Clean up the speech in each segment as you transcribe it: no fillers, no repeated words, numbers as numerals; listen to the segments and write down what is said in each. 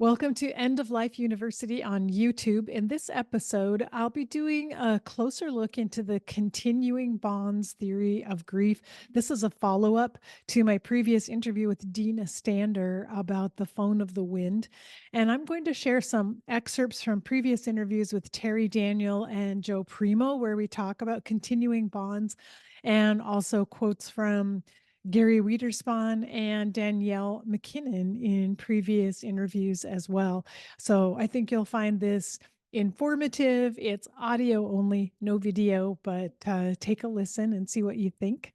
Welcome to End of Life University on YouTube. In this episode, I'll be doing a closer look into the continuing bonds theory of grief. This is a follow up to my previous interview with Dina Stander about the phone of the wind. And I'm going to share some excerpts from previous interviews with Terri Daniel and Joe Primo, where we talk about continuing bonds, and also quotes from Gary Wederspahn and Danielle MacKinnon in previous interviews as well. So I think you'll find this informative. It's audio only, no video, but take a listen and see what you think.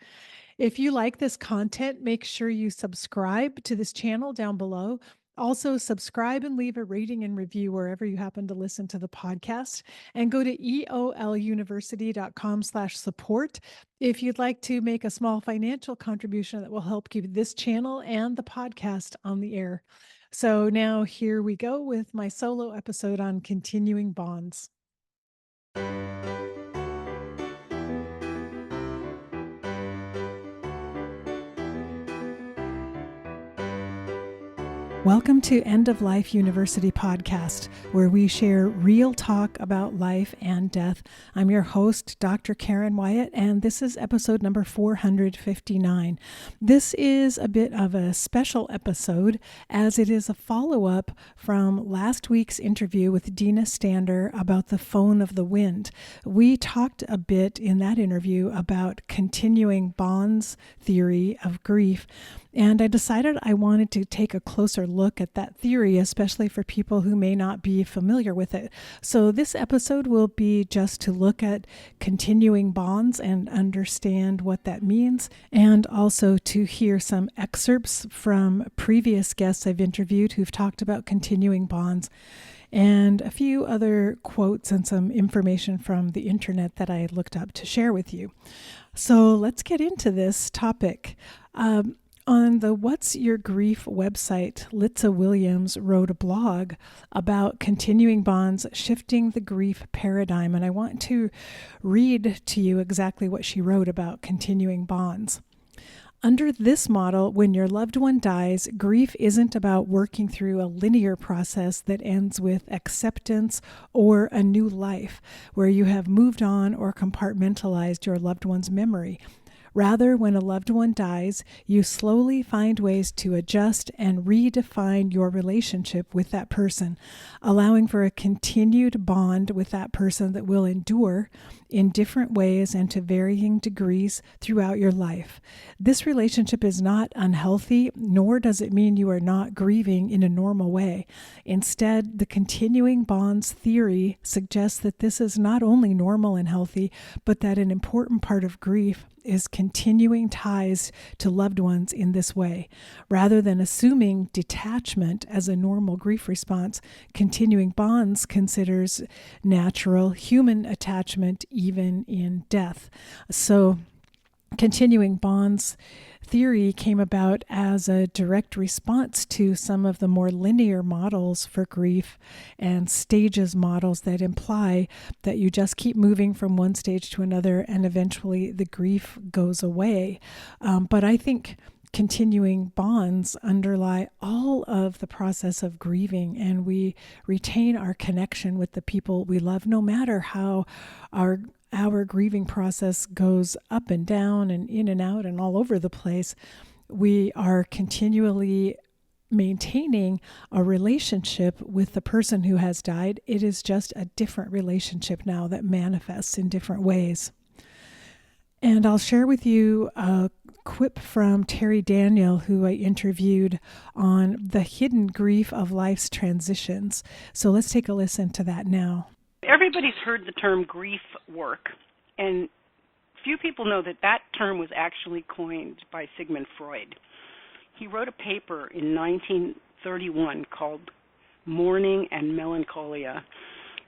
If you like this content, make sure you subscribe to this channel down below. Also, subscribe and leave a rating and review wherever you happen to listen to the podcast. And go to eoluniversity.com/support if you'd like to make a small financial contribution that will help keep this channel and the podcast on the air. So now here we go with my solo episode on continuing bonds. Welcome to End of Life University podcast, where we share real talk about life and death. I'm your host, Dr. Karen Wyatt, and this is episode number 459. This is a bit of a special episode, as it is a follow-up from last week's interview with Dina Stander about the phone of the wind. We talked a bit in that interview about continuing bonds theory of grief, and I decided I wanted to take a closer look at that theory, especially for people who may not be familiar with it. So this episode will be just to look at continuing bonds and understand what that means, and also to hear some excerpts from previous guests I've interviewed who've talked about continuing bonds, and a few other quotes and some information from the internet that I looked up to share with you. So let's get into this topic. On the What's Your Grief website, Litza Williams wrote a blog about continuing bonds, shifting the grief paradigm. And I want to read to you exactly what she wrote about continuing bonds. Under this model, when your loved one dies, grief isn't about working through a linear process that ends with acceptance or a new life, where you have moved on or compartmentalized your loved one's memory. Rather, when a loved one dies, you slowly find ways to adjust and redefine your relationship with that person, allowing for a continued bond with that person that will endure in different ways and to varying degrees throughout your life. This relationship is not unhealthy, nor does it mean you are not grieving in a normal way. Instead, the continuing bonds theory suggests that this is not only normal and healthy, but that an important part of grief is continuing ties to loved ones in this way. Rather than assuming detachment as a normal grief response, continuing bonds considers natural human attachment even in death. So continuing bonds theory came about as a direct response to some of the more linear models for grief and stages models that imply that you just keep moving from one stage to another and eventually the grief goes away. But I think continuing bonds underlie all of the process of grieving, and we retain our connection with the people we love, no matter how our grieving process goes up and down and in and out and all over the place. We are continually maintaining a relationship with the person who has died. It is just a different relationship now that manifests in different ways. And I'll share with you a quip from Terri Daniel, who I interviewed on the hidden grief of life's transitions. So let's take a listen to that now. Everybody's heard the term grief work, and few people know that that term was actually coined by Sigmund Freud. He wrote a paper in 1931 called Mourning and Melancholia,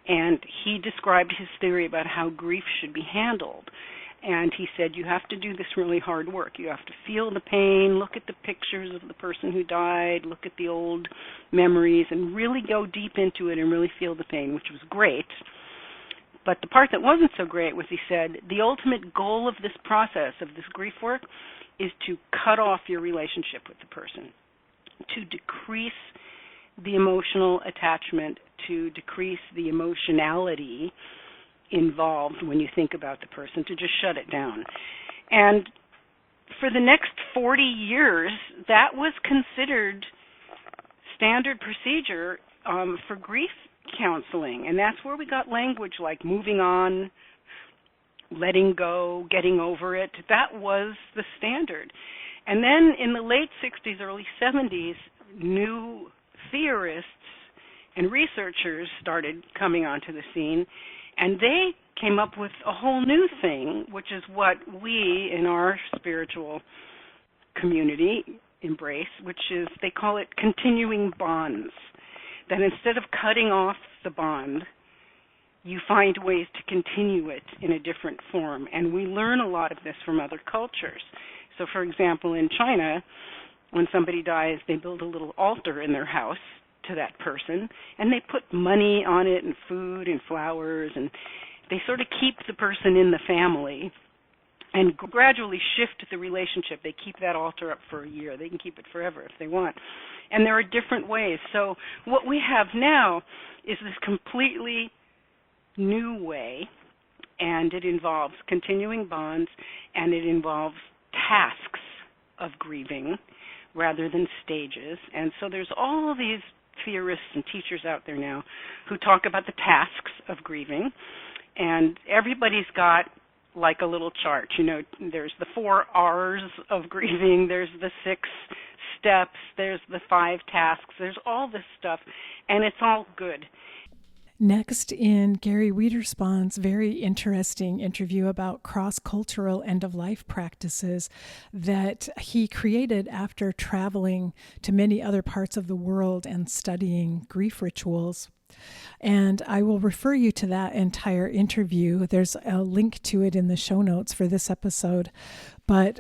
and he described his theory about how grief should be handled. And he said, you have to do this really hard work. You have to feel the pain, look at the pictures of the person who died, look at the old memories, and really go deep into it and really feel the pain, which was great. But the part that wasn't so great was, he said, the ultimate goal of this process, of this grief work, is to cut off your relationship with the person, to decrease the emotional attachment to decrease the emotionality involved when you think about the person, to just shut it down. And for the next 40 years, that was considered standard procedure for grief counseling. And that's where we got language like moving on, letting go, getting over it. That was the standard. And then in the late 60s, early 70s, new theorists and researchers started coming onto the scene, and they came up with a whole new thing, which is what we in our spiritual community embrace, which is, they call it continuing bonds. That instead of cutting off the bond, you find ways to continue it in a different form. And we learn a lot of this from other cultures. So, for example, in China, when somebody dies, they build a little altar in their house to that person, and they put money on it and food and flowers, and they sort of keep the person in the family and gradually shift the relationship. They keep that altar up for a year. They can keep it forever if they want. And there are different ways. So what we have now is this completely new way, and it involves continuing bonds, and it involves tasks of grieving rather than stages. And so there's all of these theorists and teachers out there now who talk about the tasks of grieving, and everybody's got like a little chart. You know, there's the 4 R's of grieving, there's the 6 steps, there's the 5 tasks, there's all this stuff, and it's all good. Next, in Gary Wederspahn's very interesting interview about cross-cultural end-of-life practices that he created after traveling to many other parts of the world and studying grief rituals. And I will refer you to that entire interview. There's a link to it in the show notes for this episode. But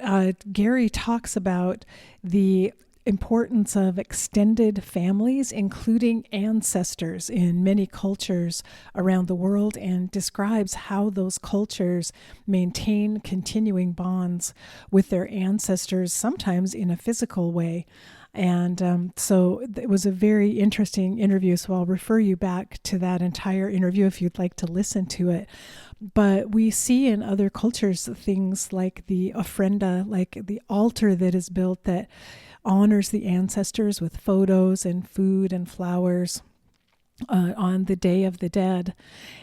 Gary talks about the importance of extended families, including ancestors in many cultures around the world, and describes how those cultures maintain continuing bonds with their ancestors, sometimes in a physical way. And so it was a very interesting interview, so I'll refer you back to that entire interview if you'd like to listen to it. But we see in other cultures things like the ofrenda, like the altar that is built that honors the ancestors with photos and food and flowers on the Day of the Dead.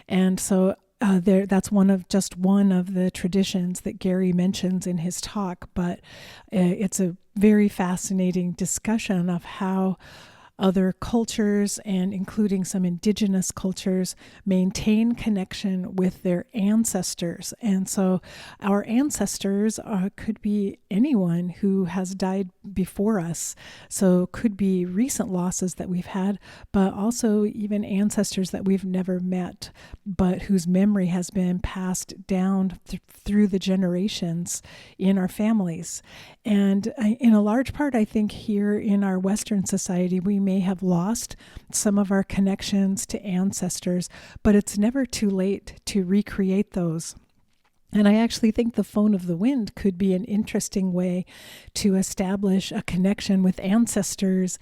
And so that's one of the traditions that Gary mentions in his talk, but it's a very fascinating discussion of how other cultures, and including some indigenous cultures, maintain connection with their ancestors. And so our ancestors could be anyone who has died before us. So could be recent losses that we've had, but also even ancestors that we've never met, but whose memory has been passed down through the generations in our families. And in a large part, I think here in our Western society, we may have lost some of our connections to ancestors, but it's never too late to recreate those. And I actually think the phone of the wind could be an interesting way to establish a connection with ancestors,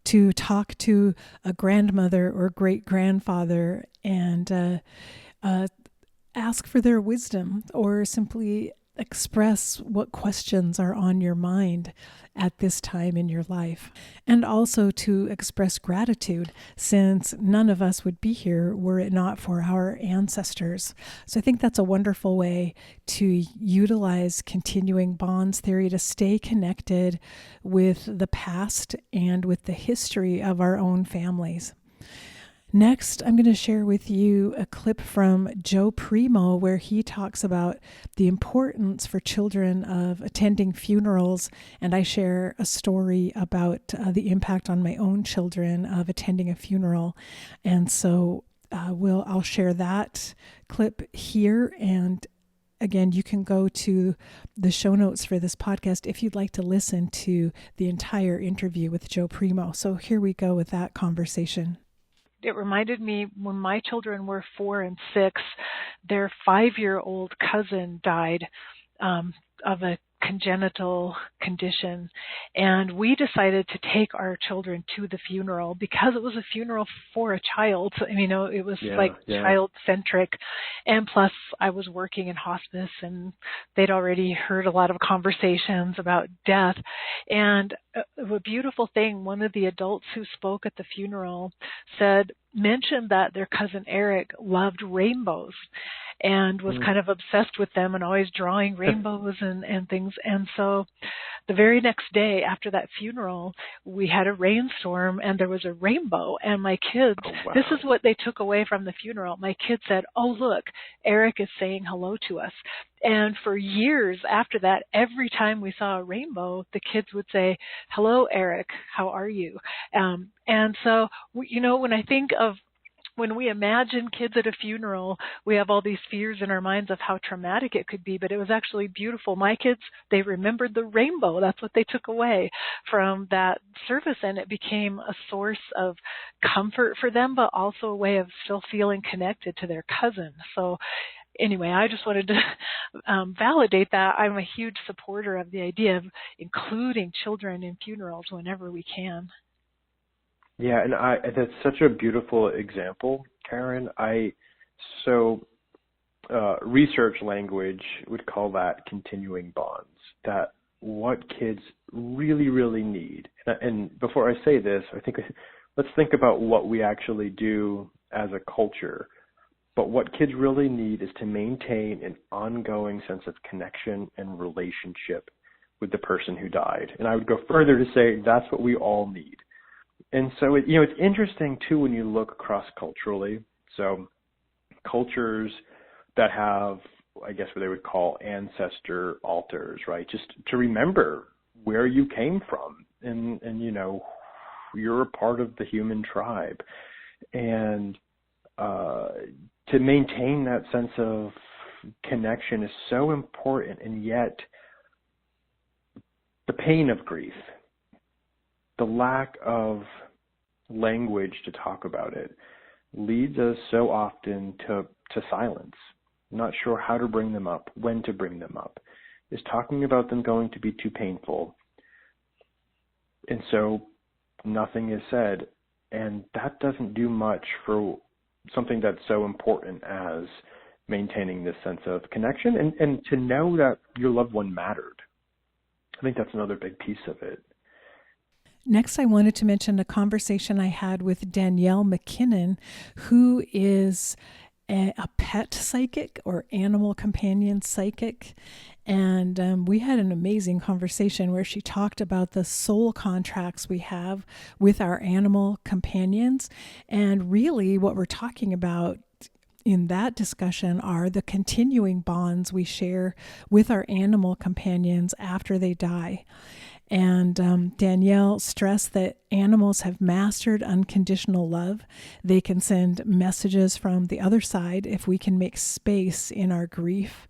to talk to a grandmother or great-grandfather and ask for their wisdom, or simply express what questions are on your mind at this time in your life. And also to express gratitude, since none of us would be here were it not for our ancestors. So I think that's a wonderful way to utilize continuing bonds theory to stay connected with the past and with the history of our own families. Next, I'm going to share with you a clip from Joe Primo where he talks about the importance for children of attending funerals, and I share a story about the impact on my own children of attending a funeral. And so I'll share that clip here, and again, you can go to the show notes for this podcast if you'd like to listen to the entire interview with Joe Primo. So here we go with that conversation. It reminded me when my children were 4 and 6, their 5-year-old cousin died of a congenital condition. And we decided to take our children to the funeral because it was a funeral for a child. So, it was child-centric. And plus, I was working in hospice, and they'd already heard a lot of conversations about death. And a beautiful thing, one of the adults who spoke at the funeral mentioned that their cousin Eric loved rainbows and was kind of obsessed with them and always drawing rainbows and things. And so the very next day after that funeral, we had a rainstorm and there was a rainbow. And my kids, this is what they took away from the funeral. My kids said, "Oh, look, Eric is saying hello to us." And for years after that, every time we saw a rainbow, the kids would say, "Hello, Eric, how are you?" And so, when we imagine kids at a funeral, we have all these fears in our minds of how traumatic it could be, but it was actually beautiful. My kids, they remembered the rainbow. That's what they took away from that service, and it became a source of comfort for them, but also a way of still feeling connected to their cousin. So anyway, I just wanted to validate that. I'm a huge supporter of the idea of including children in funerals whenever we can. Yeah, and that's such a beautiful example, Karen. Research language would call that continuing bonds, that what kids really, really need. And before I say this, let's think about what we actually do as a culture. But what kids really need is to maintain an ongoing sense of connection and relationship with the person who died. And I would go further to say that's what we all need. And so, it's interesting, too, when you look cross-culturally. So cultures that have, I guess, what they would call ancestor altars, right? Just to remember where you came from. And you're a part of the human tribe. And to maintain that sense of connection is so important. And yet, the pain of grief, the lack of language to talk about it, leads us so often to silence. Not sure how to bring them up, when to bring them up. Is talking about them going to be too painful? And so nothing is said. And that doesn't do much for something that's so important as maintaining this sense of connection and to know that your loved one mattered. I think that's another big piece of it. Next, I wanted to mention a conversation I had with Danielle MacKinnon, who is a pet psychic or animal companion psychic. And we had an amazing conversation where she talked about the soul contracts we have with our animal companions. And really what we're talking about in that discussion are the continuing bonds we share with our animal companions after they die. And Danielle stressed that animals have mastered unconditional love. They can send messages from the other side if we can make space in our grief,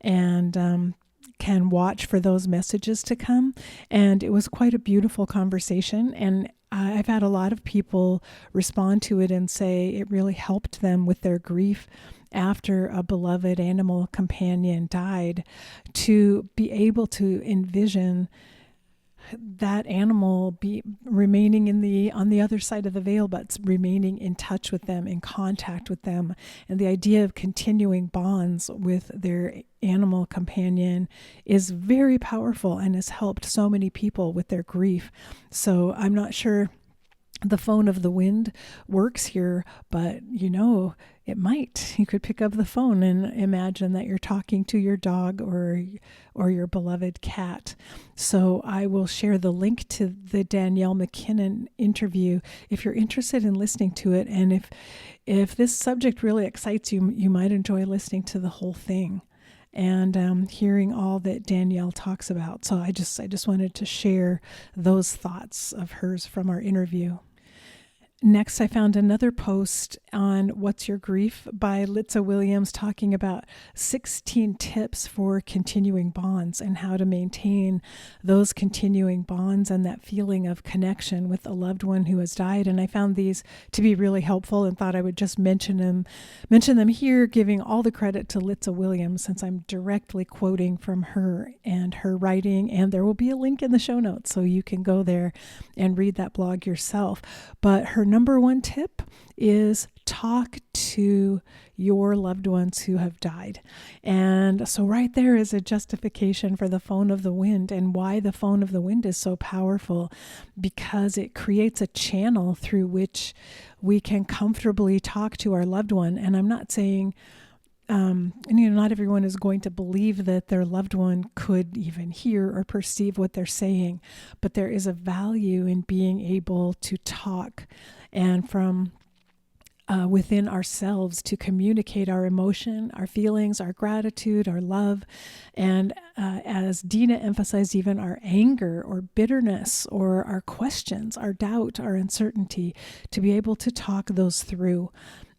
and can watch for those messages to come. And it was quite a beautiful conversation. And I've had a lot of people respond to it and say it really helped them with their grief after a beloved animal companion died, to be able to envision that animal be remaining on the other side of the veil, but remaining in touch with them, in contact with them. And the idea of continuing bonds with their animal companion is very powerful and has helped so many people with their grief. So I'm not sure the phone of the wind works here, but it might. You could pick up the phone and imagine that you're talking to your dog or your beloved cat. So I will share the link to the Danielle MacKinnon interview if you're interested in listening to it. And if this subject really excites you, you might enjoy listening to the whole thing and hearing all that Danielle talks about. So I just wanted to share those thoughts of hers from our interview. Next, I found another post on What's Your Grief by Litza Williams talking about 16 tips for continuing bonds and how to maintain those continuing bonds and that feeling of connection with a loved one who has died. And I found these to be really helpful and thought I would just mention them here, giving all the credit to Litza Williams since I'm directly quoting from her and her writing. And there will be a link in the show notes so you can go there and read that blog yourself. But her number one tip is talk to your loved ones who have died. And so right there is a justification for the phone of the wind and why the phone of the wind is so powerful, because it creates a channel through which we can comfortably talk to our loved one. And I'm not saying not everyone is going to believe that their loved one could even hear or perceive what they're saying, but there is a value in being able to talk and from within ourselves to communicate our emotion, our feelings, our gratitude, our love, and as Dina emphasized, even our anger or bitterness or our questions, our doubt, our uncertainty, to be able to talk those through.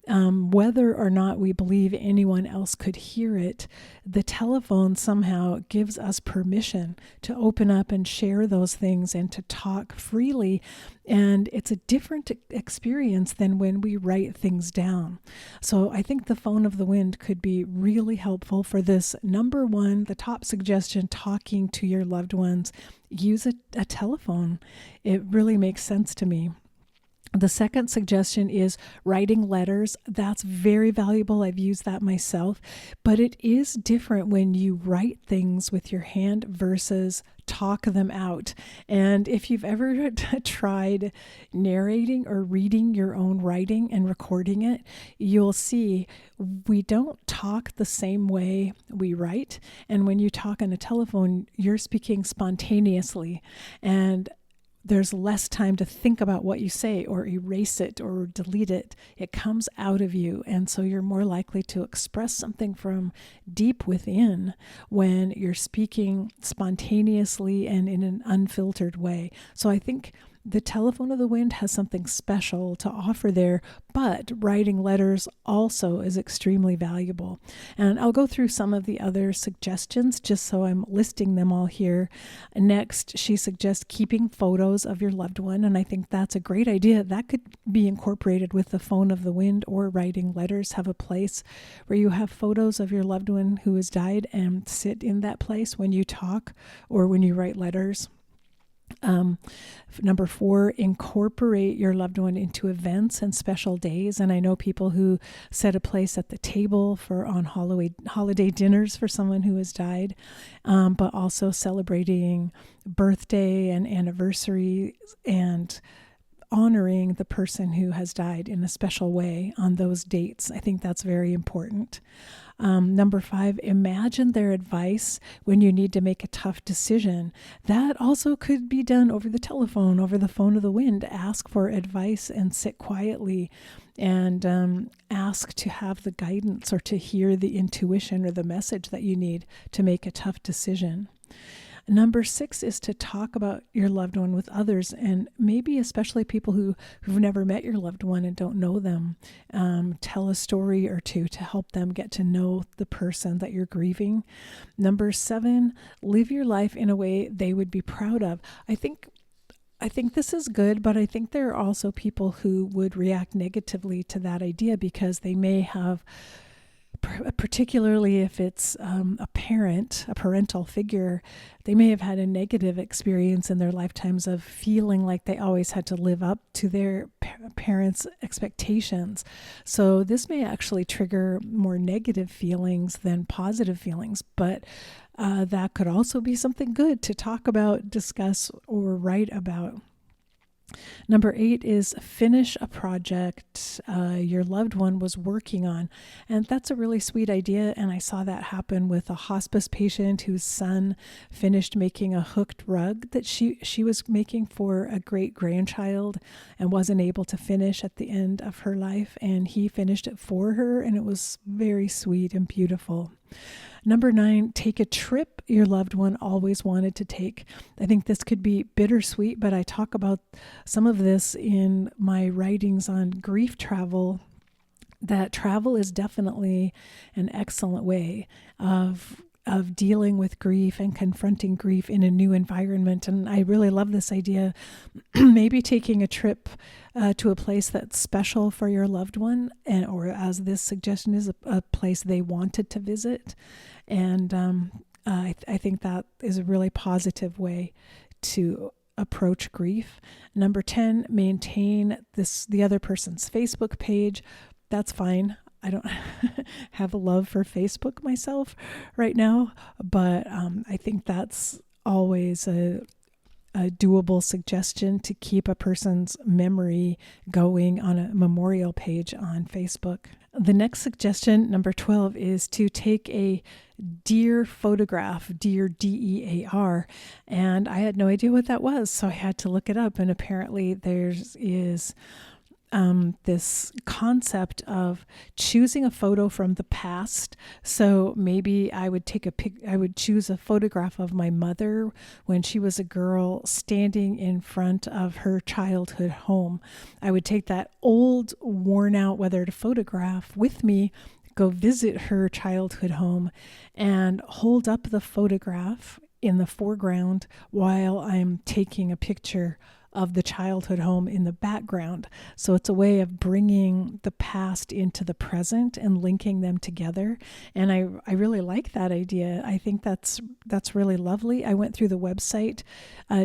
Whether or not we believe anyone else could hear it, the telephone somehow gives us permission to open up and share those things and to talk freely. And it's a different experience than when we write things down. So I think the phone of the wind could be really helpful for this. Number one, the top suggestion, talking to your loved ones. Use a telephone. It really makes sense to me. The second suggestion is writing letters. That's very valuable. I've used that myself, but it is different when you write things with your hand versus talk them out. And if you've ever tried narrating or reading your own writing and recording it, you'll see we don't talk the same way we write. And when you talk on a telephone, you're speaking spontaneously, and there's less time to think about what you say or erase it or delete it. It comes out of you. And so you're more likely to express something from deep within when you're speaking spontaneously and in an unfiltered way. So I think the telephone of the wind has something special to offer there, but writing letters also is extremely valuable. And I'll go through some of the other suggestions just so I'm listing them all here. Next, she suggests keeping photos of your loved one, and I think that's a great idea. That could be incorporated with the phone of the wind, or writing letters. Have a place where you have photos of your loved one who has died and sit in that place when you talk or when you write letters. Number 4, incorporate your loved one into events and special days. And I know people who set a place at the table for on holiday dinners for someone who has died, but also celebrating birthday and anniversary and honoring the person who has died in a special way on those dates. I think that's very important. Number 5, imagine their advice when you need to make a tough decision. That also could be done over the telephone, over the phone of the wind. Ask for advice and sit quietly and ask to have the guidance or to hear the intuition or the message that you need to make a tough decision. Number 6 is to talk about your loved one with others, and maybe especially people who've never met your loved one and don't know them. Tell a story or two to help them get to know the person that you're grieving. Number 7, live your life in a way they would be proud of. I think this is good, but I think there are also people who would react negatively to that idea because they may have, particularly if it's a parental figure, they may have had a negative experience in their lifetimes of feeling like they always had to live up to their parents' expectations. So this may actually trigger more negative feelings than positive feelings, but that could also be something good to talk about, discuss, or write about. Number 8 is finish a project your loved one was working on. And that's a really sweet idea. And I saw that happen with a hospice patient whose son finished making a hooked rug that she was making for a great grandchild and wasn't able to finish at the end of her life. And he finished it for her, and it was very sweet and beautiful. Number 9, take a trip your loved one always wanted to take. I think this could be bittersweet, but I talk about some of this in my writings on grief travel, that travel is definitely an excellent way of dealing with grief and confronting grief in a new environment. And I really love this idea, maybe taking a trip to a place that's special for your loved one, or as this suggestion is, a place they wanted to visit. And I think that is a really positive way to approach grief. Number 10, maintain the other person's Facebook page. That's fine. I don't have a love for Facebook myself right now, but I think that's always a doable suggestion to keep a person's memory going on a memorial page on Facebook. The next suggestion, number 12, is to take a deer photograph, deer, D-E-A-R, and I had no idea what that was, so I had to look it up, and apparently there's this concept of choosing a photo from the past. So maybe I would choose a photograph of my mother when she was a girl standing in front of her childhood home. I would take that old, worn out, weathered photograph with me, go visit her childhood home, and hold up the photograph in the foreground while I'm taking a picture of the childhood home in the background. So it's a way of bringing the past into the present and linking them together. And I really like that idea. I think that's really lovely. I went through the website,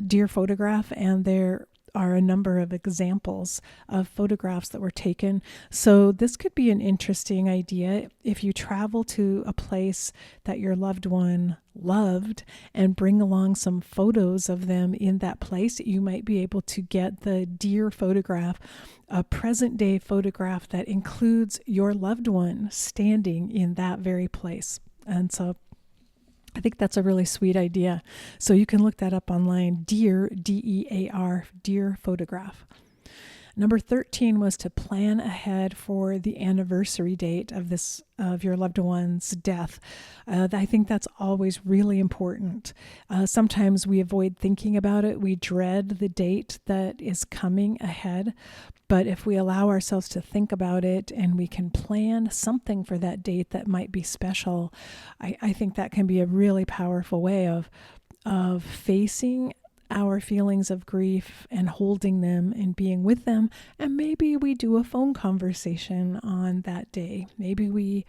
Dear Photograph, and there are a number of examples of photographs that were taken. So this could be an interesting idea if you travel to a place that your loved one loved and bring along some photos of them in that place. You might be able to get the deer photograph, a present day photograph that includes your loved one standing in that very place. And so I think that's a really sweet idea. So you can look that up online, deer, D-E-A-R, deer photograph. Number 13 was to plan ahead for the anniversary date of your loved one's death. I think that's always really important. Sometimes we avoid thinking about it. We dread the date that is coming ahead. But if we allow ourselves to think about it and we can plan something for that date that might be special, I think that can be a really powerful way of facing our feelings of grief and holding them and being with them. And maybe we do a phone conversation on that day. Maybe we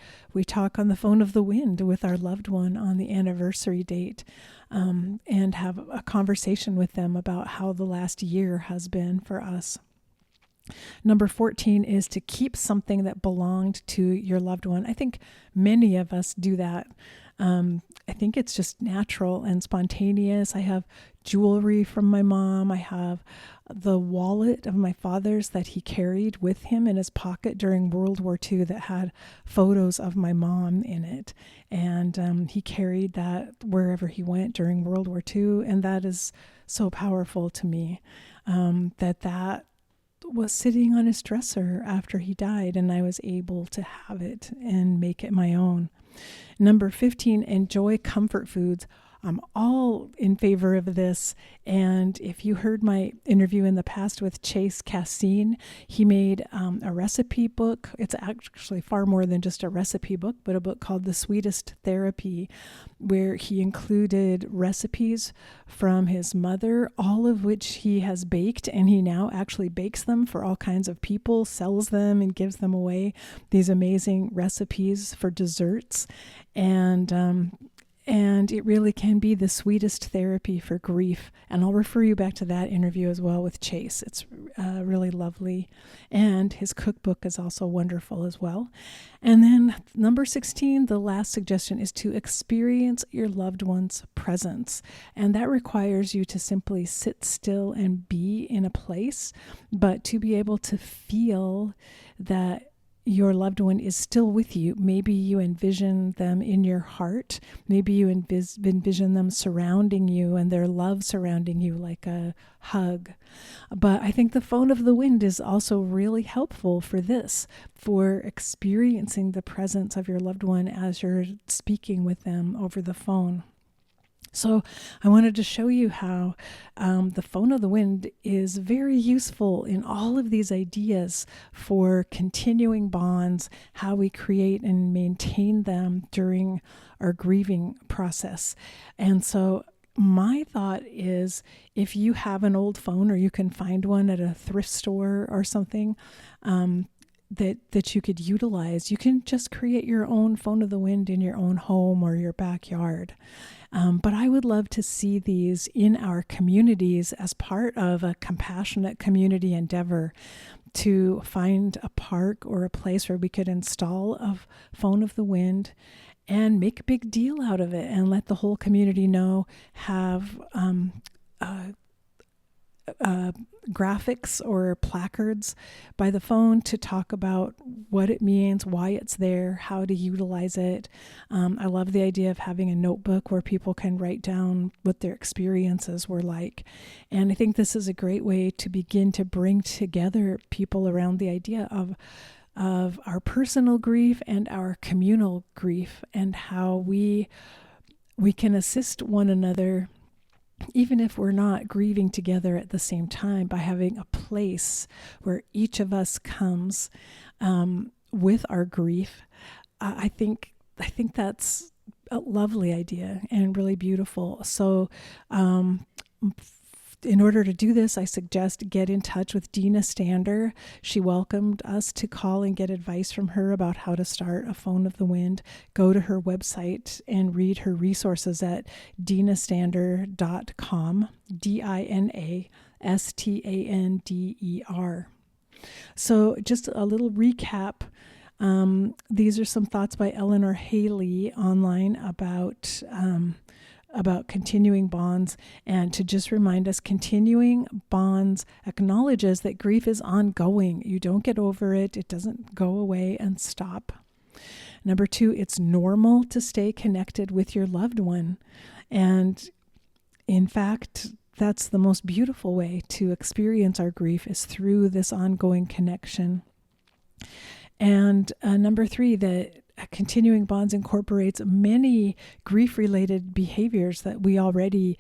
talk on the phone of the wind with our loved one on the anniversary date, and have a conversation with them about how the last year has been for us. Number 14 is to keep something that belonged to your loved one. I think many of us do that. I think it's just natural and spontaneous. I have jewelry from my mom. I have the wallet of my father's that he carried with him in his pocket during World War II that had photos of my mom in it. And he carried that wherever he went during World War II. And that is so powerful to me, that was sitting on his dresser after he died, and I was able to have it and make it my own. Number 15, enjoy comfort foods. I'm all in favor of this. And if you heard my interview in the past with Chase Cassine, he made a recipe book. It's actually far more than just a recipe book, but a book called The Sweetest Therapy, where he included recipes from his mother, all of which he has baked, and he now actually bakes them for all kinds of people, sells them and gives them away, these amazing recipes for desserts. And it really can be the sweetest therapy for grief. And I'll refer you back to that interview as well with Chase. It's really lovely. And his cookbook is also wonderful as well. And then number 16, the last suggestion, is to experience your loved one's presence. And that requires you to simply sit still and be in a place, but to be able to feel that your loved one is still with you. Maybe you envision them in your heart. Maybe you envision them surrounding you and their love surrounding you like a hug. But I think the phone of the wind is also really helpful for this, for experiencing the presence of your loved one as you're speaking with them over the phone. So I wanted to show you how the phone of the wind is very useful in all of these ideas for continuing bonds, how we create and maintain them during our grieving process. And so my thought is, if you have an old phone or you can find one at a thrift store or something, that you could utilize, you can just create your own phone of the wind in your own home or your backyard. But I would love to see these in our communities as part of a compassionate community endeavor to find a park or a place where we could install a phone of the wind and make a big deal out of it and let the whole community know, have graphics or placards by the phone to talk about what it means, why it's there, how to utilize it. I love the idea of having a notebook where people can write down what their experiences were like. And I think this is a great way to begin to bring together people around the idea of our personal grief and our communal grief, and how we can assist one another even if we're not grieving together at the same time, by having a place where each of us comes with our grief. I think that's a lovely idea and really beautiful. So in order to do this, I suggest get in touch with Dina Stander. She welcomed us to call and get advice from her about how to start a phone of the wind. Go to her website and read her resources at dinastander.com, DINASTANDER. So just a little recap. These are some thoughts by Eleanor Haley online about continuing bonds, and to just remind us, continuing bonds acknowledges that grief is ongoing. You don't get over it. It doesn't go away and stop. Number 2, it's normal to stay connected with your loved one. And in fact, that's the most beautiful way to experience our grief, is through this ongoing connection. And number 3, that continuing bonds incorporates many grief-related behaviors that we already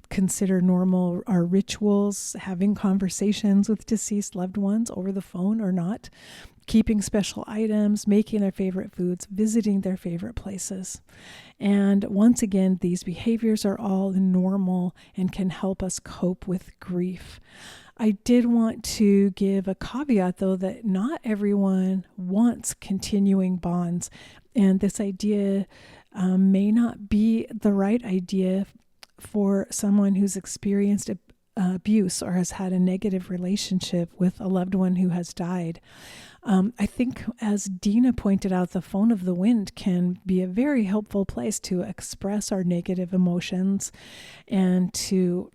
consider normal. Our rituals, having conversations with deceased loved ones over the phone or not, keeping special items, making their favorite foods, visiting their favorite places. And once again, these behaviors are all normal and can help us cope with grief. I did want to give a caveat, though, that not everyone wants continuing bonds, and this idea may not be the right idea for someone who's experienced abuse or has had a negative relationship with a loved one who has died. I think, as Dina pointed out, the phone of the wind can be a very helpful place to express our negative emotions and to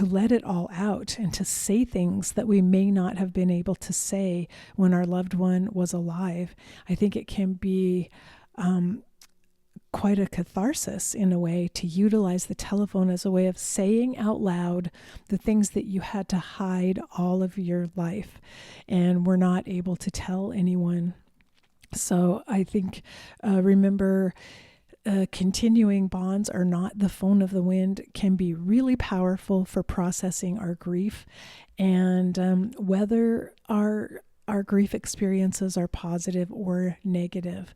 let it all out, and to say things that we may not have been able to say when our loved one was alive. I think it can be quite a catharsis, in a way, to utilize the telephone as a way of saying out loud the things that you had to hide all of your life and were not able to tell anyone. So I think, remember, continuing bonds are not the phone of the wind, can be really powerful for processing our grief, and whether our grief experiences are positive or negative.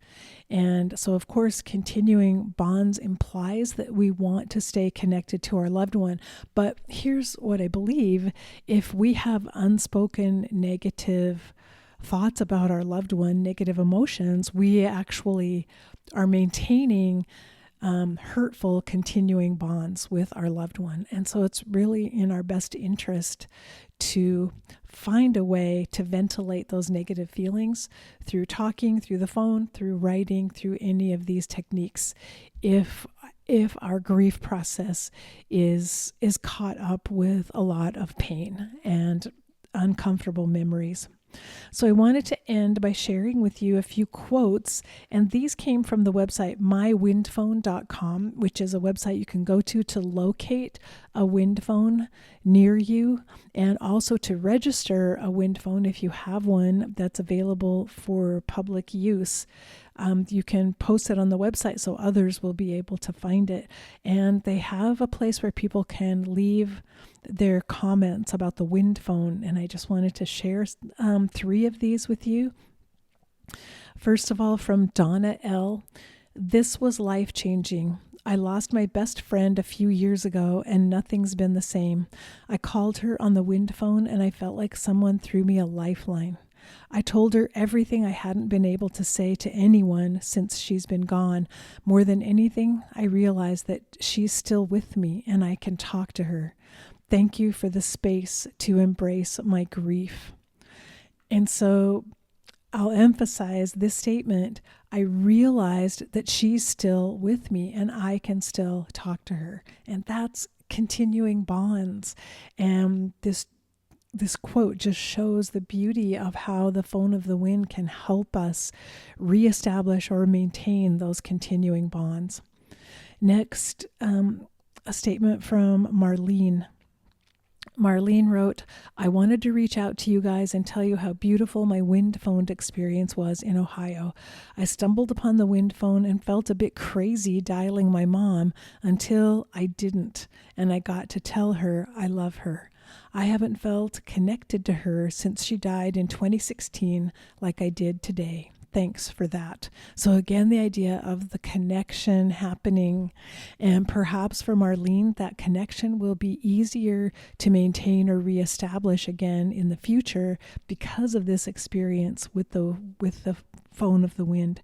And so, of course, continuing bonds implies that we want to stay connected to our loved one. But here's what I believe: if we have unspoken negative thoughts about our loved one, negative emotions, we actually are maintaining hurtful continuing bonds with our loved one. And so it's really in our best interest to find a way to ventilate those negative feelings through talking, through the phone, through writing, through any of these techniques, if our grief process is caught up with a lot of pain and uncomfortable memories. So I wanted to end by sharing with you a few quotes, and these came from the website mywindphone.com, which is a website you can go to locate a wind phone near you, and also to register a wind phone if you have one that's available for public use. You can post it on the website so others will be able to find it. And they have a place where people can leave their comments about the wind phone. And I just wanted to share 3 of these with you. First of all, from Donna L. This was life-changing. I lost my best friend a few years ago and nothing's been the same. I called her on the wind phone and I felt like someone threw me a lifeline. I told her everything I hadn't been able to say to anyone since she's been gone. More than anything, I realized that she's still with me and I can talk to her. Thank you for the space to embrace my grief. And so I'll emphasize this statement. I realized that she's still with me and I can still talk to her. And that's continuing bonds. And this quote just shows the beauty of how the phone of the wind can help us reestablish or maintain those continuing bonds. Next, a statement from Marlene. Marlene wrote, I wanted to reach out to you guys and tell you how beautiful my wind phone experience was in Ohio. I stumbled upon the wind phone and felt a bit crazy dialing my mom until I didn't, and I got to tell her I love her. I haven't felt connected to her since she died in 2016 like I did today. Thanks for that. So again, the idea of the connection happening, and perhaps for Marlene, that connection will be easier to maintain or reestablish again in the future because of this experience with the phone of the wind.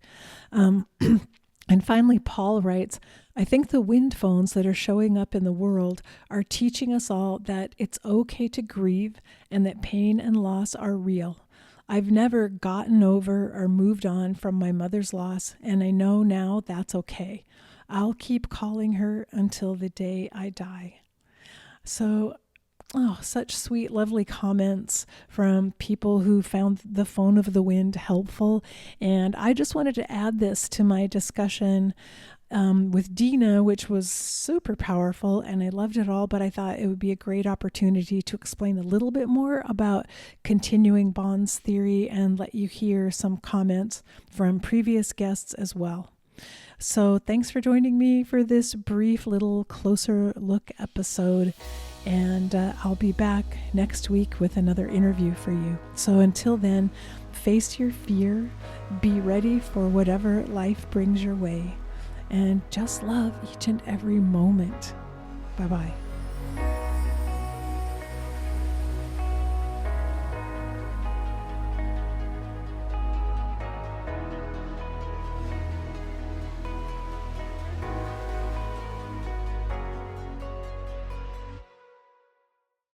And finally, Paul writes, I think the wind phones that are showing up in the world are teaching us all that it's okay to grieve and that pain and loss are real. I've never gotten over or moved on from my mother's loss, and I know now that's okay. I'll keep calling her until the day I die. So, such sweet, lovely comments from people who found the phone of the wind helpful. And I just wanted to add this to my discussion with Dina, which was super powerful, and I loved it all, but I thought it would be a great opportunity to explain a little bit more about continuing bonds theory and let you hear some comments from previous guests as well. So thanks for joining me for this brief little closer look episode, and I'll be back next week with another interview for you. So until then, face your fear, be ready for whatever life brings your way, and just love each and every moment. Bye-bye.